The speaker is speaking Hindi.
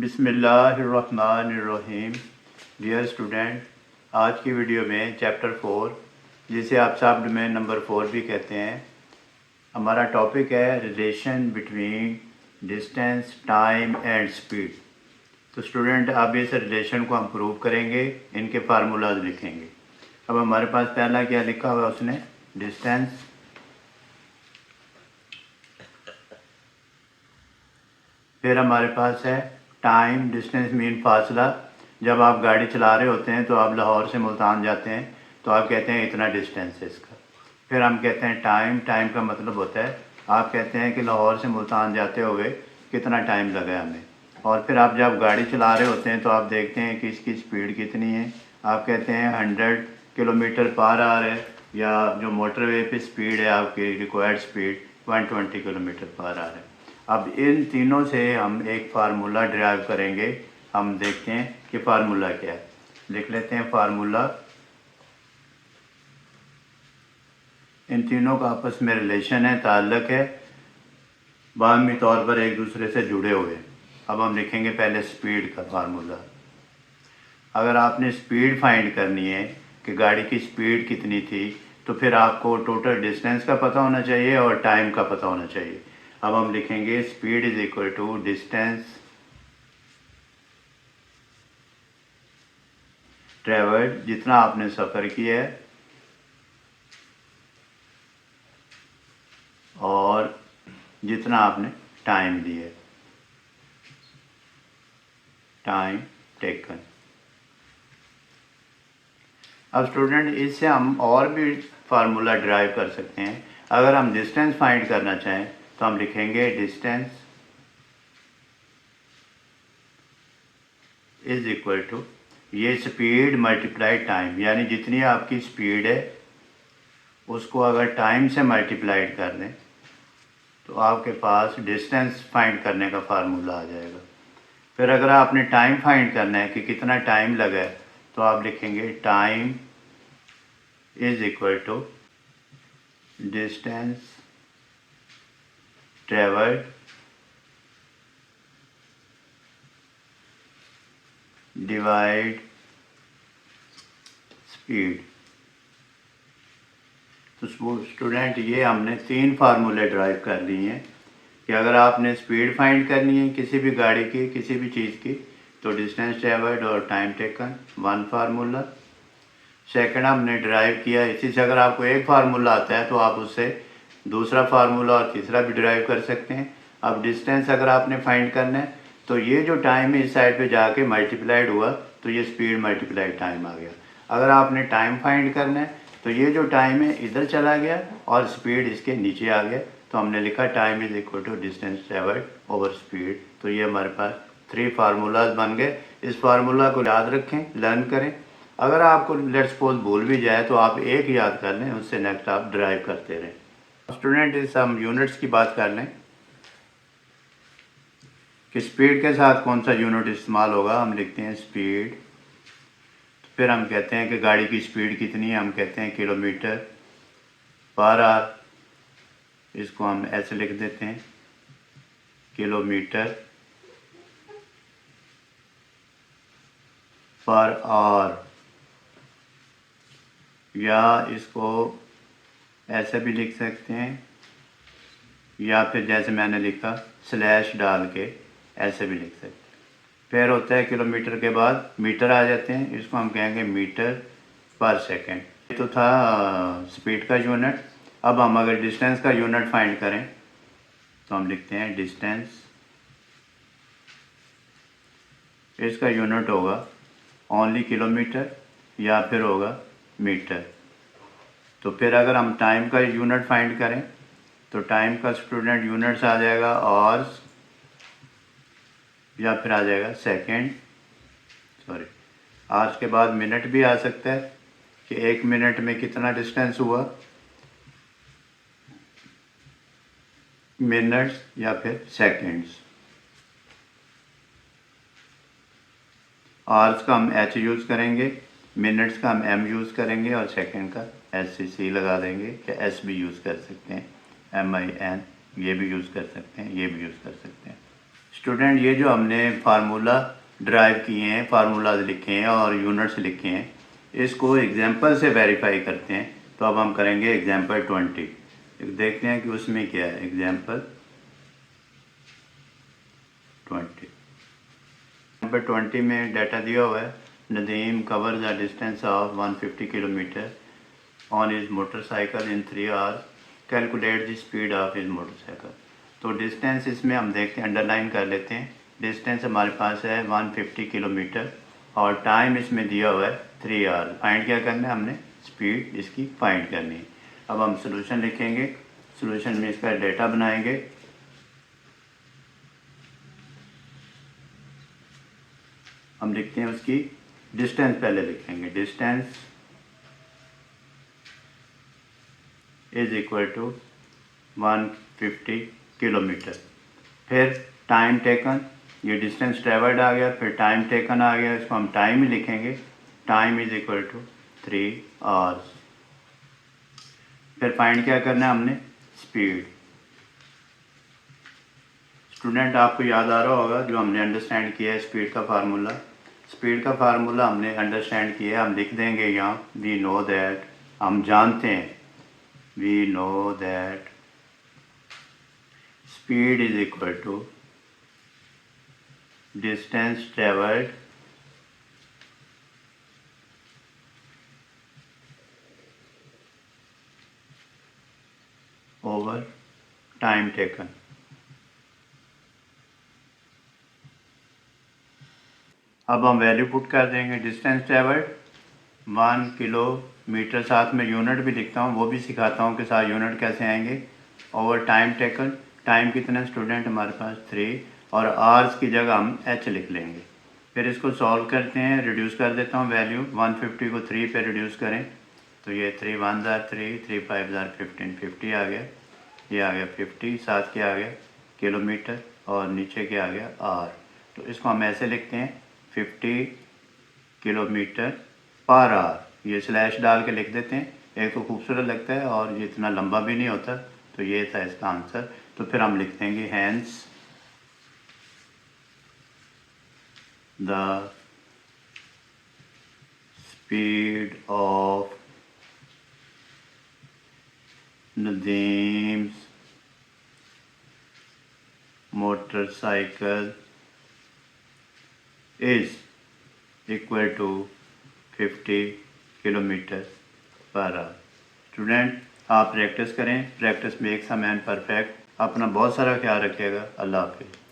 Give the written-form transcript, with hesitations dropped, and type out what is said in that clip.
बिस्मिल्लाहिर्रहमानिर्रहीम। डियर स्टूडेंट, आज की वीडियो में चैप्टर 4, जिसे आप सब डोमेन नंबर 4 भी कहते हैं, हमारा टॉपिक है relation between distance, time and speed. तो स्टूडेंट, अब इस रिलेशन को हम प्रूव करेंगे, इनके फार्मूलाज लिखेंगे। अब हमारे पास पहला क्या लिखा हुआ है उसने, डिस्टेंस। फिर हमारे पास है टाइम। डिस्टेंस मीन फासला। जब आप गाड़ी चला रहे होते हैं तो आप लाहौर से मुल्तान जाते हैं तो आप कहते हैं इतना डिस्टेंस है इसका। फिर हम कहते हैं टाइम। टाइम का मतलब होता है आप कहते हैं कि लाहौर से मुल्तान जाते हुए कितना टाइम लगा हमें। और फिर आप जब गाड़ी चला रहे होते हैं तो आप देखते हैं कि इसकी स्पीड कितनी है। आप कहते हैं 100 किलोमीटर पर आवर है, या जो मोटरवे पे स्पीड है आपकी required speed 120 kilometre per our है। अब इन तीनों से हम एक फार्मूला ड्राइव करेंगे। हम देखते हैं कि फार्मूला क्या है। लिख लेते हैं फार्मूला। इन तीनों का आपस में रिलेशन है, ताल्लुक है, बाहमी तौर पर एक दूसरे से जुड़े हुए। अब हम लिखेंगे पहले स्पीड का फार्मूला। अगर आपने स्पीड फाइंड करनी है कि गाड़ी की स्पीड कितनी थी, तो फिर आपको टोटल डिस्टेंस का पता होना चाहिए और टाइम का पता होना चाहिए। अब हम लिखेंगे speed is equal to distance travelled, जितना आपने सफ़र किया है, और जितना आपने टाइम दिया है, टाइम टेकन। अब स्टूडेंट, इससे हम और भी फार्मूला ड्राइव कर सकते हैं। अगर हम डिस्टेंस फाइंड करना चाहें तो हम लिखेंगे डिस्टेंस इज इक्वल टू, ये स्पीड मल्टीप्लाई टाइम, यानी जितनी आपकी स्पीड है उसको अगर टाइम से मल्टीप्लाइड कर दें तो आपके पास डिस्टेंस फाइंड करने का फार्मूला आ जाएगा। फिर अगर आपने टाइम फाइंड करना है कि कितना टाइम लगा है, तो आप लिखेंगे time is equal to distance travelled divide speed. तो स्टूडेंट, ये हमने 3 फार्मूले ड्राइव कर लिए हैं कि अगर आपने स्पीड फाइंड करनी है किसी भी गाड़ी की, किसी भी चीज़ की, तो डिस्टेंस ट्रेवल्ड और टाइम टेकन, 1 फार्मूला। सेकंड हमने ड्राइव किया। इसी से अगर आपको एक फार्मूला आता है तो आप उससे दूसरा फार्मूला और तीसरा भी ड्राइव कर सकते हैं। अब डिस्टेंस अगर आपने फाइंड करना है तो ये जो टाइम है इस साइड पे जाके मल्टीप्लाइड हुआ तो ये स्पीड मल्टीप्लाइड टाइम आ गया। अगर आपने टाइम फाइंड करना है तो ये जो टाइम है इधर चला गया और स्पीड इसके नीचे आ गया, तो हमने लिखा time is equal to distance travelled over speed. तो ये हमारे पास 3 फार्मूलाज बन गए। इस फार्मूला को याद रखें, लर्न करें। अगर आपको लेट्स सपोज भूल भी जाए तो आप एक याद कर लें, उससे नेक्स्ट आप ड्राइव करते रहें। स्टूडेंट, इस हम यूनिट्स की बात कर लें कि स्पीड के साथ कौन सा यूनिट इस्तेमाल होगा। हम लिखते हैं स्पीड। फिर हम कहते हैं कि गाड़ी की स्पीड कितनी है, हम कहते हैं किलोमीटर पर आवर। इसको हम ऐसे लिख देते हैं, किलोमीटर पर आवर, या इसको ऐसे भी लिख सकते हैं, या फिर जैसे मैंने लिखा स्लैश डाल के ऐसे भी लिख सकते हैं। फिर होता है किलोमीटर के बाद मीटर आ जाते हैं, इसको हम कहेंगे मीटर पर सेकेंड। ये तो था स्पीड का यूनिट। अब हम अगर डिस्टेंस का यूनिट फाइंड करें तो हम लिखते हैं डिस्टेंस, इसका यूनिट होगा ओनली किलोमीटर या फिर होगा मीटर। तो फिर अगर हम टाइम का यूनिट फाइंड करें तो टाइम का स्टूडेंट यूनिट्स आ जाएगा आवर्स, या फिर आ जाएगा सेकेंड, सॉरी आवर्स के बाद मिनट भी आ सकता है कि 1 मिनट में कितना डिस्टेंस हुआ, मिनट्स या फिर सेकेंड्स। आवर्स का हम एच यूज़ करेंगे, मिनट्स का हम एम यूज़ करेंगे, और सेकेंड का एस सी सी लगा देंगे, या एस भी यूज़ कर सकते हैं, MIN, ये भी यूज़ कर सकते हैं, ये भी यूज़ कर सकते हैं। स्टूडेंट ये जो हमने फार्मूला ड्राइव किए हैं, फार्मूलाज लिखे हैं और यूनिट्स लिखे हैं, इसको एग्जांपल से वेरीफाई करते हैं। तो अब हम करेंगे एग्जांपल 20। देखते हैं कि उसमें क्या है। एग्जांपल 20 में डाटा दिया हुआ है, Nadeem cover the distance of 150 kilometre on his motorcycle in 3 hours, calculate the speed of his motorcycle. तो डिस्टेंस इसमें हम देखते हैं, अंडरलाइन कर लेते हैं। डिस्टेंस हमारे पास है 150 किलोमीटर और टाइम इसमें दिया हुआ है 3 आवर। फाइंड क्या करना है हमने? स्पीड इसकी फाइंड करनी है। अब हम सोल्यूशन लिखेंगे, सोल्यूशन में इसका डेटा बनाएंगे। हम लिखते हैं उसकी डिस्टेंस, पहले लिखेंगे distance is equal to 150 kilometre. फिर टाइम टेकन, ये डिस्टेंस ट्रेवल्ड आ गया, फिर टाइम टेकन आ गया, इसको हम टाइम ही लिखेंगे। Time is equal to 3 hours. फिर फाइंड क्या करना है हमने? स्पीड। स्टूडेंट आपको याद आ रहा होगा जो हमने अंडरस्टैंड किया है स्पीड का फार्मूला। स्पीड का फार्मूला हमने अंडरस्टैंड किया है, हम लिख देंगे यहाँ। वी नो दैट, हम जानते हैं, we know that speed is equal to distance travelled over time taken. अब हम वैल्यू पुट कर देंगे। डिस्टेंस ट्रेवल्ड 1 किलोमीटर, साथ में यूनिट भी लिखता हूँ, वो भी सिखाता हूँ कि साथ यूनिट कैसे आएंगे। ओवर टाइम टेकन, टाइम कितना स्टूडेंट हमारे पास 3, और आवर्स की जगह हम एच लिख लेंगे। फिर इसको सॉल्व करते हैं, रिड्यूस कर देता हूँ वैल्यू। 150 को 3 पे रिड्यूस करें तो ये 3 1 जार 3, 3 5 जार 15, 50 आ गया। ये आ गया 50, साथ क्या आ गया? किलोमीटर, और नीचे क्या आ गया? आर। तो इसको हम ऐसे लिखते हैं 50 किलोमीटर पर आवर। ये स्लैश डाल के लिख देते हैं, एक तो खूबसूरत लगता है और ये इतना लंबा भी नहीं होता। तो ये था इसका आंसर। तो फिर हम लिख देंगे hence the speed of Nadim's motorcycle is equal to 50 kilometre per hour. Student आप प्रैक्टिस करें, practice makes a man perfect. अपना बहुत सारा ख्याल रखिएगा। अल्लाह हाफिज़।